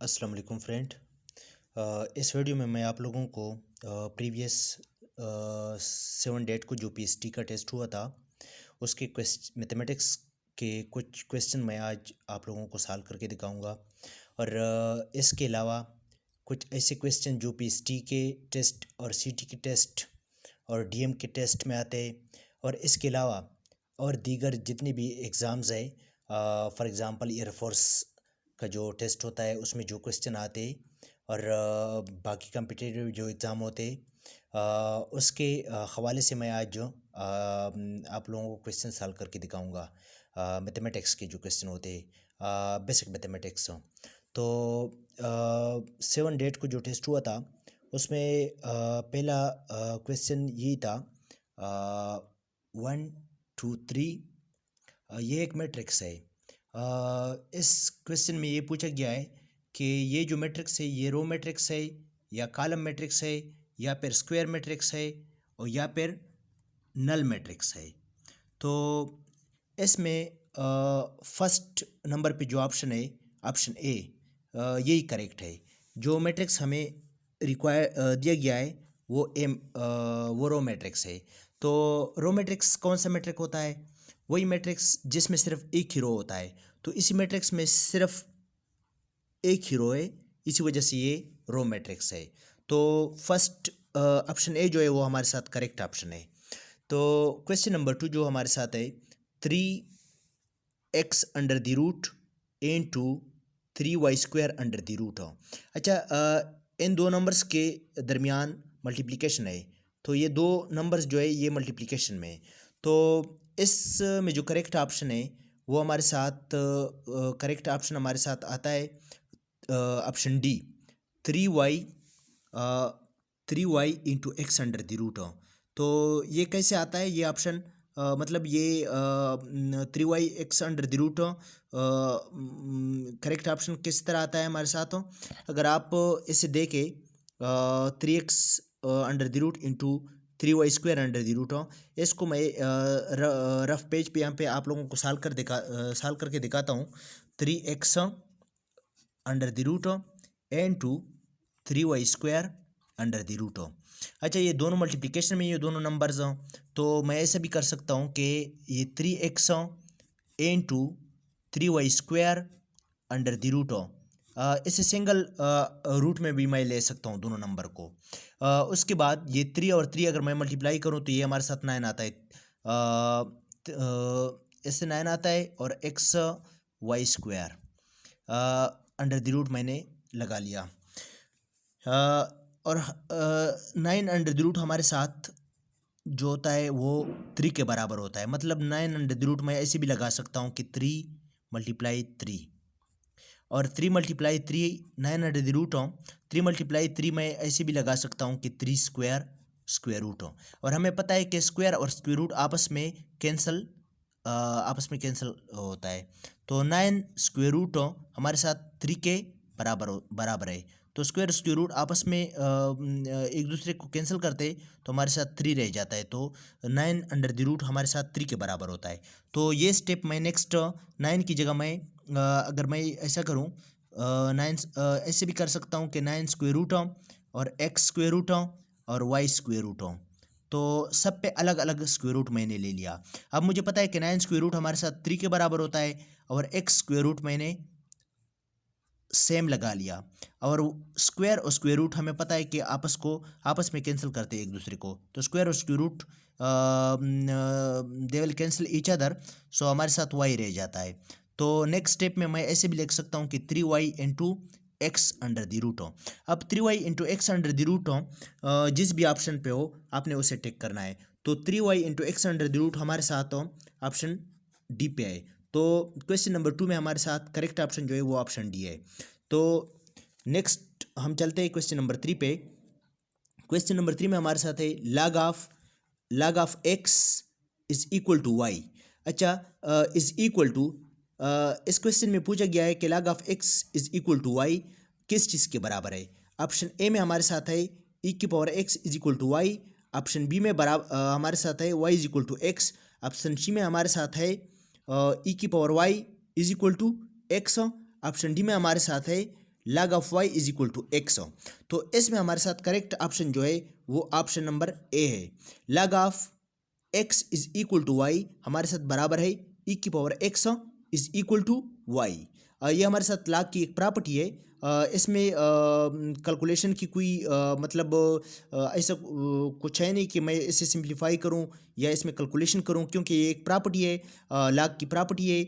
अस्सलाम वालेकुम फ्रेंड। इस वीडियो में मैं आप लोगों को प्रीवियस 7 डेट को जो पीएसटी का टेस्ट हुआ था उसके मैथमेटिक्स के कुछ क्वेश्चन मैं आज आप लोगों को सॉल्व करके दिखाऊंगा। और इसके अलावा कुछ ऐसे क्वेश्चन जो पीएसटी के टेस्ट और सीटी के टेस्ट और डीएम के टेस्ट में आते हैं। और इसके अलावा और दीगर जितने भी एग्ज़ाम्स हैं, फॉर एग्ज़ाम्पल एयरफोर्स का जो टेस्ट होता है उसमें जो क्वेश्चन आते और बाकी कम्पिटिटिव जो एग्ज़ाम होते उसके हवाले से मैं आज जो आप लोगों को क्वेश्चन सॉल्व करके दिखाऊंगा। मैथमेटिक्स के जो क्वेश्चन होते बेसिक मैथमेटिक्स। तो 7 डेट को जो टेस्ट हुआ था उसमें पहला क्वेश्चन यही था 1 2 3। ये एक मैट्रिक्स है। इस क्वेश्चन में ये पूछा गया है कि ये जो मैट्रिक्स है ये रो मैट्रिक्स है या कॉलम मैट्रिक्स है या फिर स्क्वायर मैट्रिक्स है और या फिर नल मैट्रिक्स है। तो इसमें फर्स्ट नंबर पे जो ऑप्शन है ऑप्शन ए यही करेक्ट है। जो मैट्रिक्स हमें रिक्वायर दिया गया है वो रो मैट्रिक्स है। तो रो मैट्रिक्स कौन सा मैट्रिक होता है? वही मैट्रिक्स जिसमें सिर्फ एक ही रो होता है। तो इसी मैट्रिक्स में सिर्फ एक ही रो है, इसी वजह से ये रो मैट्रिक्स है। तो फर्स्ट ऑप्शन ए जो है वो हमारे साथ करेक्ट ऑप्शन है। तो क्वेश्चन नंबर 2 जो हमारे साथ है 3x under the root into 3y square under the root. अच्छा, इन दो नंबर्स के दरमियान मल्टीप्लिकेशन है, तो ये दो नंबर्स जो है ये मल्टीप्लिकेशन में है। तो इस में जो करेक्ट ऑप्शन है वो हमारे साथ करेक्ट ऑप्शन हमारे साथ आता है option D 3y 3y into x under the root. तो ये कैसे आता है ये ऑप्शन? मतलब ये 3y x under the route correct option किस तरह आता है हमारे साथ? अगर आप इसे देखें 3x under the root into 3y square under the root, इसको मैं रफ पेज पे यहाँ पे आप लोगों को सॉल्व करके दिखाता हूँ। 3x under the root into 3y square under the root. अच्छा, ये दोनों मल्टीप्लिकेशन में ये दोनों नंबर्स हों तो मैं ऐसा भी कर सकता हूँ कि ये 3x into 3y square under the root हो। इसे सिंगल रूट में भी मैं ले सकता हूँ दोनों नंबर को। उसके बाद ये 3 और 3 अगर मैं मल्टीप्लाई करूँ तो ये हमारे साथ 9 आता है। इससे 9 आता है और x y square under the root मैंने लगा लिया। और 9 अंडर द रूट हमारे साथ जो होता है वो 3 के बराबर होता है। मतलब 9 अंडर द रूट मैं ऐसे भी लगा सकता हूँ कि 3 मल्टीप्लाई 3 और 3 मल्टीप्लाई 3 9 अंडर द रूट हो। 3 मल्टीप्लाई 3 मैं ऐसे भी लगा सकता हूँ कि 3 स्क्वायर स्क्वायर रूट हो। और हमें पता है कि स्क्वायर और स्क्वायर रूट आपस में कैंसिल होता है। तो 9 स्क्वायर रूट हो हमारे साथ 3 के बराबर है। तो स्क्वायर स्क्वायर रूट आपस में एक दूसरे को कैंसिल करते तो हमारे साथ 3 रह जाता है। तो 9 अंडर द रूट हमारे साथ 3 के बराबर होता है। तो ये स्टेप मैं नेक्स्ट 9 की जगह मैं अगर मैं ऐसा करूँ 9 ऐसे भी कर सकता हूँ कि 9 स्क्वायर रूट हो और एक्स स्क्वायर रूट हो और वाई स्क्वायर रूट हो। तो सब पे अलग अलग स्क्वायर रूट मैंने ले लिया। अब मुझे पता है कि 9 स्क्वायर रूट हमारे साथ 3 के बराबर होता है और एक्स स्क्वायर रूट मैंने सेम लगा लिया। और स्क्वायर और स्क्वायर रूट हमें पता है कि आपस में कैंसिल करते हैं एक दूसरे को। तो स्क्वायर और square root they will cancel each other, so हमारे साथ वाई रह जाता है। तो नेक्स्ट स्टेप में मैं ऐसे भी लिख सकता हूँ कि 3y into x under the root हो। अब 3y into x under the root हो जिस भी ऑप्शन पे हो आपने उसे टिक करना है। तो 3y into x under the root हमारे साथ हो ऑप्शन डी पे है। तो क्वेश्चन नंबर 2 में हमारे साथ करेक्ट ऑप्शन जो है वो ऑप्शन डी है। तो नेक्स्ट हम चलते हैं क्वेश्चन नंबर 3 पे। क्वेश्चन नंबर 3 में हमारे साथ है log of x is equal to y. अच्छा, इज इक्वल टू इस क्वेश्चन में पूछा गया है कि log of x is equal to y किस चीज़ के बराबर है? ऑप्शन ए में हमारे साथ है e की power x is equal to y. Option B में हमारे साथ है y is equal to x. Option C में हमारे साथ है e की power y is equal to x. Option D में हमारे साथ है log of y is equal to x। तो इसमें हमारे साथ करेक्ट ऑप्शन जो है वो ऑप्शन नंबर ए है। log of x is equal to y हमारे साथ बराबर है e की power x is equal to y। ये हमारे साथ log की एक प्रॉपर्टी है। इसमें कैलकुलेशन की कोई मतलब ऐसा कुछ है नहीं कि मैं इसे सिंप्लीफाई करूं या इसमें कैलकुलेशन करूं, क्योंकि ये एक प्रॉपर्टी है, log की प्रॉपर्टी है।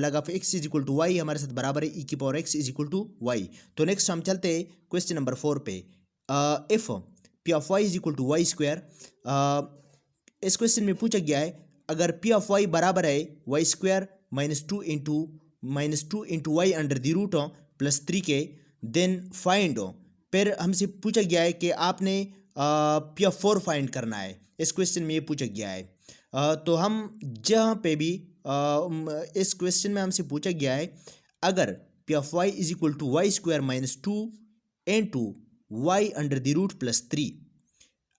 log of x is equal to y हमारे साथ बराबर है e की power x is equal to y. तो नेक्स्ट हम चलते हैं क्वेश्चन नंबर 4 पे। If p of y is equal to y square, इस क्वेश्चन में पूछा गया है अगर पी ऑफ वाई बराबर है y square minus two into y under the root plus 3 के, देन फाइंड। फिर हमसे पूछा गया है कि आपने पी ऑफ 4 फाइंड करना है। इस क्वेश्चन में ये पूछा गया है। तो हम जहाँ पे भी इस क्वेश्चन में हमसे पूछा गया है अगर p of y is equal to y square minus 2 into y under the root plus 3,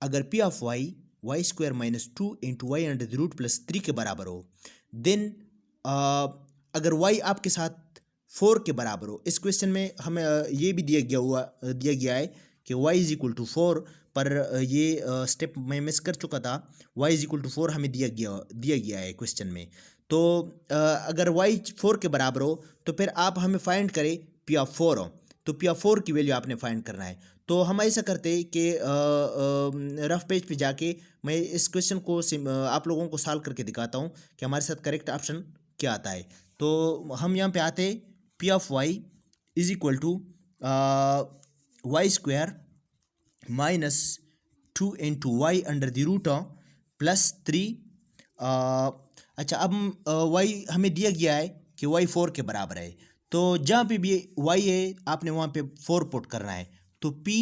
अगर p of y square minus 2 into y under the root plus 3 के बराबर हो, देन अगर वाई आपके साथ 4 के बराबर हो। इस क्वेश्चन में हमें ये भी दिया गया है कि y इज इक्वल टू 4, पर ये स्टेप मैं मिस कर चुका था। y इज इक्वल टू 4 हमें दिया गया है क्वेश्चन में। तो अगर y 4 के बराबर हो तो फिर आप हमें फाइंड करें p ऑफ 4 हो, तो p ऑफ 4 की वैल्यू आपने फाइंड करना है। तो हम ऐसा करते हैं कि रफ पेज पे जाके मैं इस क्वेश्चन को आप लोगों को सॉल्व करके दिखाता हूँ कि हमारे साथ करेक्ट ऑप्शन क्या आता है। तो हम यहाँ पे आते p of y is equal to y square minus 2 into y under the root plus 3। अच्छा, अब वाई हमें दिया गया है कि वाई 4 के बराबर है, तो जहाँ पे भी वाई है आपने वहाँ पे 4 पुट करना है। तो पी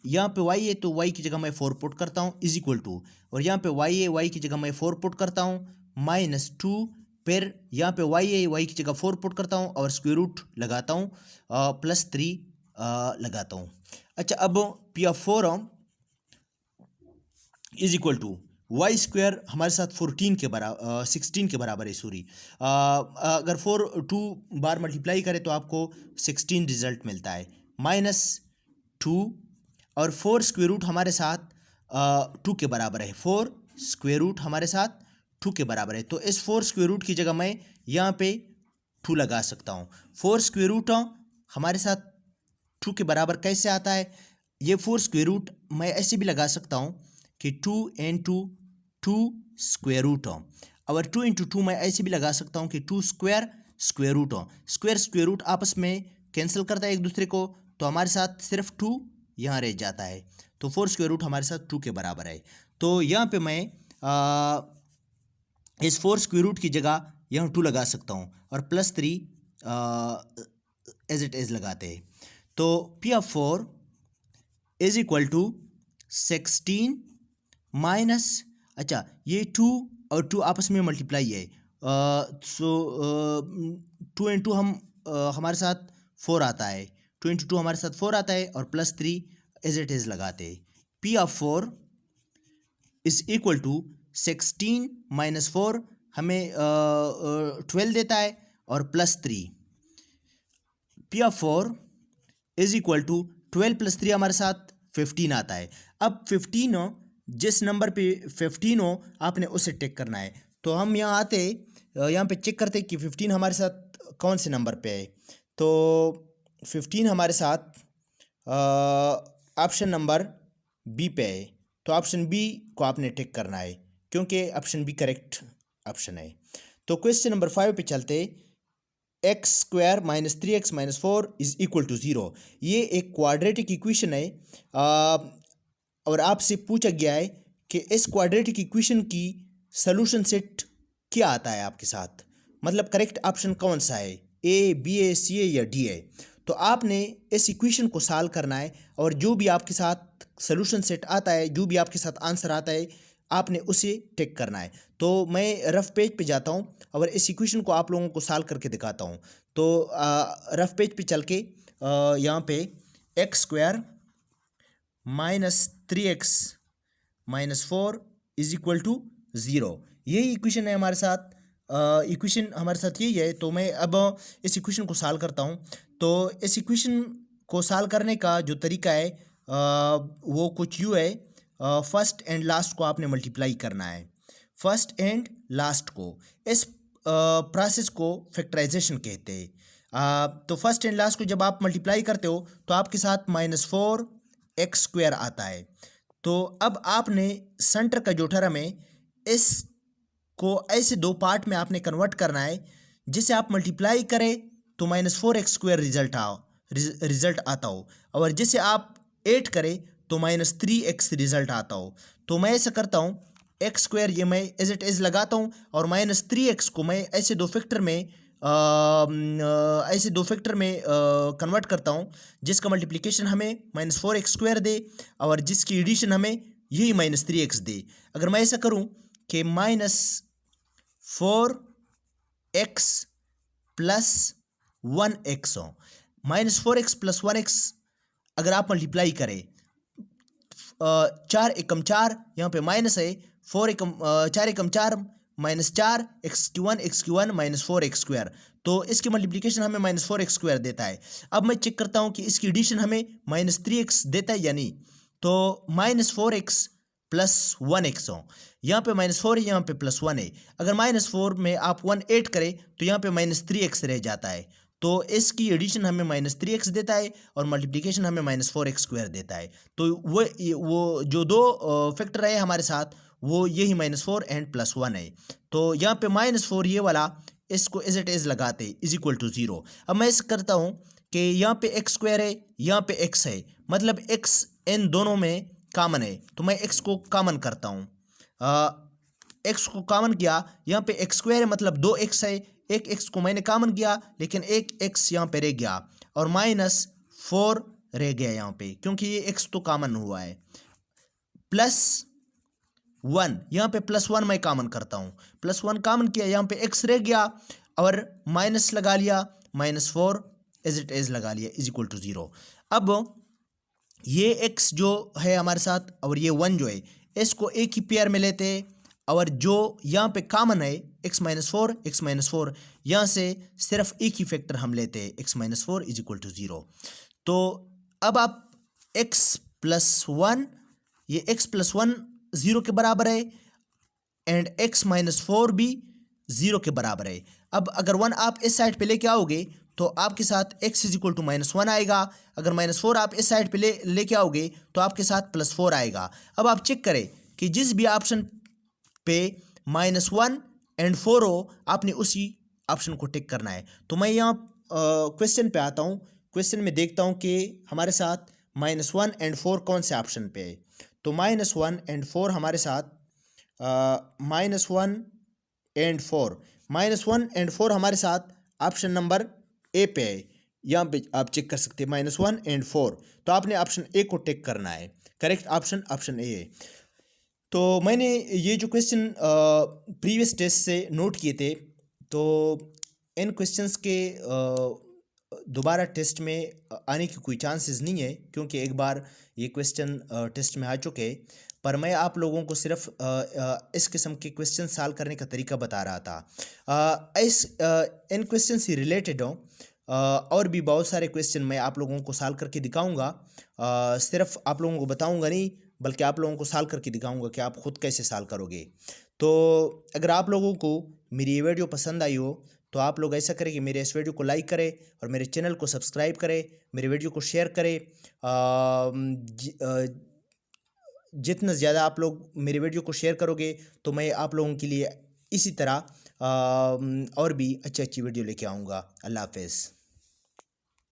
यहाँ पे वाई है तो वाई की जगह मैं 4 पुट करता हूँ इज इक्वल टू, और यहाँ पे वाई है वाई की जगह मैं 4 पुट करता हूँ माइनस 2, फिर यहाँ पे y है y की जगह 4 पुट करता हूँ और स्क्वायर रूट लगाता हूँ प्लस 3 लगाता हूँ। अच्छा, अब p of 4 is equal to y square हमारे साथ 14 के बराबर 16 के बराबर है, सॉरी। अगर 4 2 बार मल्टीप्लाई करें तो आपको 16 रिजल्ट मिलता है माइनस 2, और 4 स्क्वायर रूट हमारे साथ 2 के बराबर है। 4 स्क्वायर रूट हमारे साथ 2 के बराबर है, तो इस 4 स्क्वायर रूट की जगह मैं यहाँ पे 2 लगा सकता हूँ। 4 स्क्वायर रूट हमारे साथ 2 के बराबर कैसे आता है, ये 4 स्क्वायर रूट मैं ऐसे भी लगा सकता हूँ कि 2 इंटू 2 स्क्वायर रूट, और 2 इंटू 2 मैं ऐसे भी लगा सकता हूँ कि 2 square square root. Square root आपस में कैंसिल करता है एक दूसरे को, तो हमारे साथ सिर्फ 2 यहाँ रह जाता है। तो 4 स्क्वायर रूट हमारे साथ 2 के बराबर है। तो यहाँ पे मैं इस 4 स्क्वायर रूट की जगह यहाँ 2 लगा सकता हूँ और प्लस 3 एज इट इज लगाते हैं। तो p of 4 is equal to 16 minus, अच्छा ये 2 और 2 आपस में मल्टीप्लाई है, सो 2 इंटू हमारे साथ 4 आता है, 2 इंटू 2 हमारे साथ 4 आता है और प्लस 3 एज इट इज लगाते हैं। P of 4 is equal to 16 minus 4 हमें 12 देता है और plus 3। P of 4 is equal to 12 plus 3 हमारे साथ 15 आता है। अब 15 जिस नंबर पे 15 हो आपने उसे टिक करना है। तो हम यहाँ आते यहाँ पे चेक करते कि 15 हमारे साथ कौन से नंबर पे है। तो 15 हमारे साथ ऑप्शन नंबर बी पे है, तो ऑप्शन बी को आपने टिक करना है क्योंकि ऑप्शन बी करेक्ट ऑप्शन है। तो क्वेश्चन नंबर 5 पे चलते, x square minus 3x minus 4 is equal to 0। ये एक क्वाड्रेटिक इक्वेशन है और आपसे पूछा गया है कि इस क्वाड्रेटिक इक्वेशन की सॉल्यूशन सेट क्या आता है आपके साथ, मतलब करेक्ट ऑप्शन कौन सा है, ए, बी, ए, सी है या डी है। तो आपने इस इक्वेशन को सॉल्व करना है और जो भी आपके साथ सॉल्यूशन सेट आता है, जो भी आपके साथ आंसर आता है, आपने उसे टिक करना है। तो मैं रफ पेज पे जाता हूँ और इस इक्वेशन को आप लोगों को सॉल्व करके दिखाता हूँ। तो रफ पेज पे चल के यहाँ पे x square minus 3x minus 4 is equal to 0, यही इक्वेशन है हमारे साथ। इक्वेशन हमारे साथ यही है। तो मैं अब इस इक्वेशन को सॉल्व करता हूँ। तो इस इक्वेशन को सॉल्व करने का जो तरीका है वो कुछ यूँ है। फर्स्ट एंड लास्ट को आपने मल्टीप्लाई करना है, फर्स्ट एंड लास्ट को। इस प्रोसेस को फैक्टराइजेशन कहते हैं। तो फर्स्ट एंड लास्ट को जब आप मल्टीप्लाई करते हो तो आपके साथ -4x² आता है। तो अब आपने सेंटर का जो टर्म है इसको ऐसे दो पार्ट में आपने कन्वर्ट करना है, जिसे आप मल्टीप्लाई करें तो -4x² रिजल्ट आता हो, और जिसे आप ऐड करें तो -3x रिजल्ट आता हो। तो मैं ऐसा करता हूँ, x² ये मैं एज इट इज़ लगाता हूँ और -3x को मैं ऐसे दो फैक्टर में कन्वर्ट करता हूँ, जिसका मल्टीप्लिकेशन हमें -4x² दे और जिसकी एडिशन हमें यही -3x दे। अगर मैं ऐसा करूँ कि -4x + 1x हो, -4x + 1x अगर आप मल्टीप्लाई करें, 4 एकम 4 यहाँ पे माइनस है, 4 एकम 4 एकम 4 -4 x³ -4x², तो इसकी मल्टीप्लिकेशन हमें -4x² देता है। अब मैं चेक करता हूँ कि इसकी एडिशन हमें -3x देता है या नहीं। तो -4x + 1x हो, यहाँ पे -4 है, यहाँ पे +1 है। अगर -4 में आप 1 ऐड करें तो यहाँ पे -3x रह जाता है। तो इसकी एडिशन हमें -3x देता है और मल्टीप्लिकेशन हमें -4x² देता है। तो वो जो दो फैक्टर है हमारे साथ, वो यही -4 एंड +1 है। तो यहाँ पे -4 ये वाला, इसको एज इट इज़ लगाते = 0। अब मैं ऐसा करता हूँ कि यहाँ पे x² है, यहाँ पे x है, मतलब x इन दोनों में कॉमन है, तो मैं x को कॉमन करता हूँ। x को कॉमन किया, यहाँ पे x² है मतलब 2x है, एक x को मैंने कॉमन किया लेकिन एक x यहाँ पे रह गया और -4 रह गया यहाँ पे, क्योंकि ये x तो कॉमन हुआ है। +1 यहाँ पे +1 मैं कॉमन करता हूँ, +1 कॉमन किया, यहाँ पे x रह गया और माइनस लगा लिया, -4 एज इट इज़ लगा लिया = 0। अब ये x जो है हमारे साथ और ये 1 जो है, इसको एक ही पेयर में लेते हैं और जो यहाँ पे कॉमन है x -4 यहाँ से सिर्फ एक ही फैक्टर हम लेते हैं, x -4 = 0। तो अब आप x + 1, ये x + 1 0 के बराबर है एंड x -4 भी 0 के बराबर है। अब अगर 1 आप इस साइड पे लेके आओगे तो आपके साथ x = -1 आएगा। अगर -4 आप इस साइड पे लेके आओगे तो आपके साथ +4 आएगा। अब आप चेक करें कि जिस भी ऑप्शन पे -1 एंड 4 हो, आपने उसी ऑप्शन को टिक करना है। तो मैं यहाँ क्वेश्चन पे आता हूँ, क्वेश्चन में देखता हूँ कि हमारे साथ -1 एंड 4 कौन से ऑप्शन पे है। तो -1 एंड 4 हमारे साथ -1 एंड 4 हमारे साथ ऑप्शन नंबर ए पे है। यहाँ पे आप चेक कर सकते हैं -1 एंड 4, तो आपने ऑप्शन ए को टिक करना है। करेक्ट ऑप्शन ए है। तो मैंने ये जो क्वेश्चन प्रीवियस टेस्ट से नोट किए थे, तो इन क्वेश्चंस के दोबारा टेस्ट में आने की कोई चांसेस नहीं है, क्योंकि एक बार ये क्वेश्चन टेस्ट में आ चुके हैं। पर मैं आप लोगों को सिर्फ इस किस्म के क्वेश्चन सॉल्व करने का तरीका बता रहा था। इन क्वेश्चन से रिलेटेड हो और भी बहुत सारे क्वेश्चन मैं आप लोगों को सॉल्व करके दिखाऊंगा। सिर्फ आप लोगों को बताऊंगा नहीं, बल्कि आप लोगों को सॉल्व करके दिखाऊंगा कि आप खुद कैसे सॉल्व करोगे। तो अगर आप लोगों को मेरी ये वीडियो पसंद आई हो तो आप लोग ऐसा करें कि मेरे इस वीडियो को लाइक करें और मेरे चैनल को सब्सक्राइब करें, मेरे वीडियो को शेयर करें। जितना ज़्यादा आप लोग मेरे वीडियो को शेयर करोगे तो मैं आप लोगों के लिए इसी तरह और भी अच्छी अच्छी वीडियो लेके आऊँगा। अल्लाह हाफ़िज़।